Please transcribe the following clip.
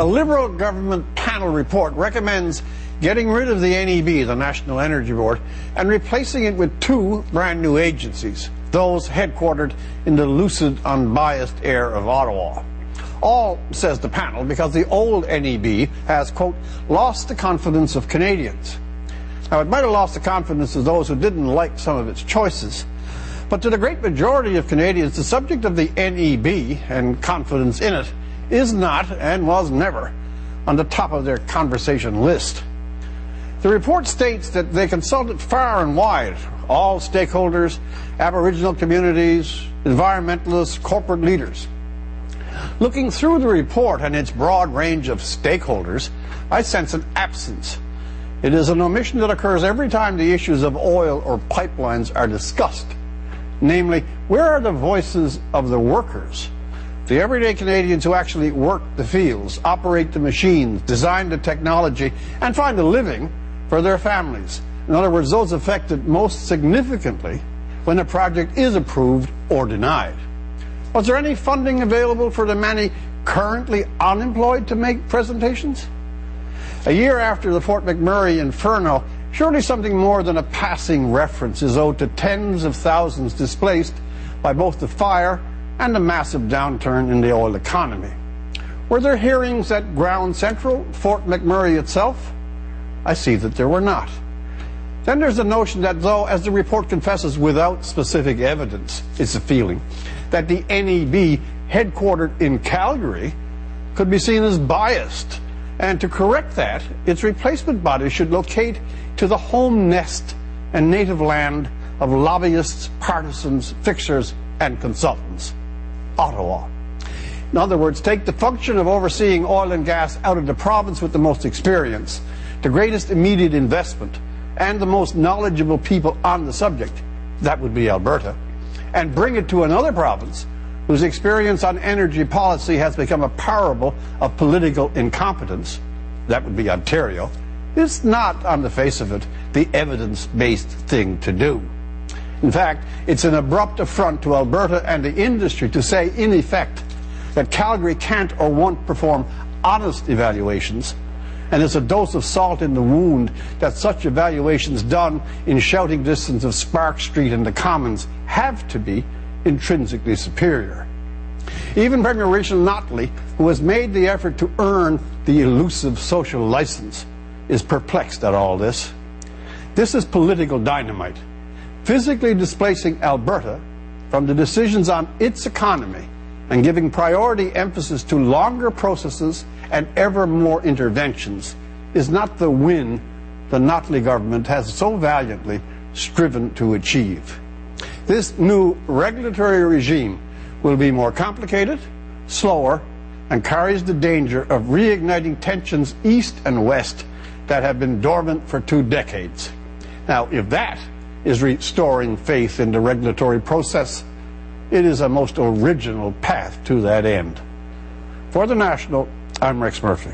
A Liberal government panel report recommends getting rid of the NEB, the National Energy Board, and replacing it with two brand new agencies, those headquartered in the lucid, unbiased air of Ottawa. All, says the panel, because the old NEB has, quote, lost the confidence of Canadians. Now, it might have lost the confidence of those who didn't like some of its choices, but to the great majority of Canadians, the subject of the NEB and confidence in it is not, and was never, on the top of their conversation list. The report states that they consulted far and wide, all stakeholders, Aboriginal communities, environmentalists, corporate leaders. Looking through the report and its broad range of stakeholders, I sense an absence. It is an omission that occurs every time the issues of oil or pipelines are discussed. Namely, where are the voices of the workers? The everyday Canadians who actually work the fields, operate the machines, design the technology, and find a living for their families. In other words, those affected most significantly when a project is approved or denied. Was there any funding available for the many currently unemployed to make presentations? A year after the Fort McMurray inferno, surely something more than a passing reference is owed to tens of thousands displaced by both the fire and the massive downturn in the oil economy. Were there hearings at Ground Central, Fort McMurray itself? I see that there were not. Then there's the notion that though, as the report confesses without specific evidence, it's a feeling, that the NEB, headquartered in Calgary, could be seen as biased. And to correct that, its replacement body should locate to the home nest and native land of lobbyists, partisans, fixers, and consultants, Ottawa. In other words, take the function of overseeing oil and gas out of the province with the most experience, the greatest immediate investment, and the most knowledgeable people on the subject, that would be Alberta, and bring it to another province whose experience on energy policy has become a parable of political incompetence, that would be Ontario, is not, on the face of it, the evidence-based thing to do. In fact, it's an abrupt affront to Alberta and the industry to say, in effect, that Calgary can't or won't perform honest evaluations, and it's a dose of salt in the wound that such evaluations done in shouting distance of Spark Street and the Commons have to be intrinsically superior. Even Premier Rachel Notley, who has made the effort to earn the elusive social license, is perplexed at all this. This is political dynamite, physically displacing Alberta from the decisions on its economy and giving priority emphasis to longer processes and ever more interventions is not the win the Notley government has so valiantly striven to achieve. This new regulatory regime will be more complicated, slower, and carries the danger of reigniting tensions east and west that have been dormant for 2 decades. Now, if that is restoring faith in the regulatory process, it is a most original path to that end. For The National, I'm Rex Murphy.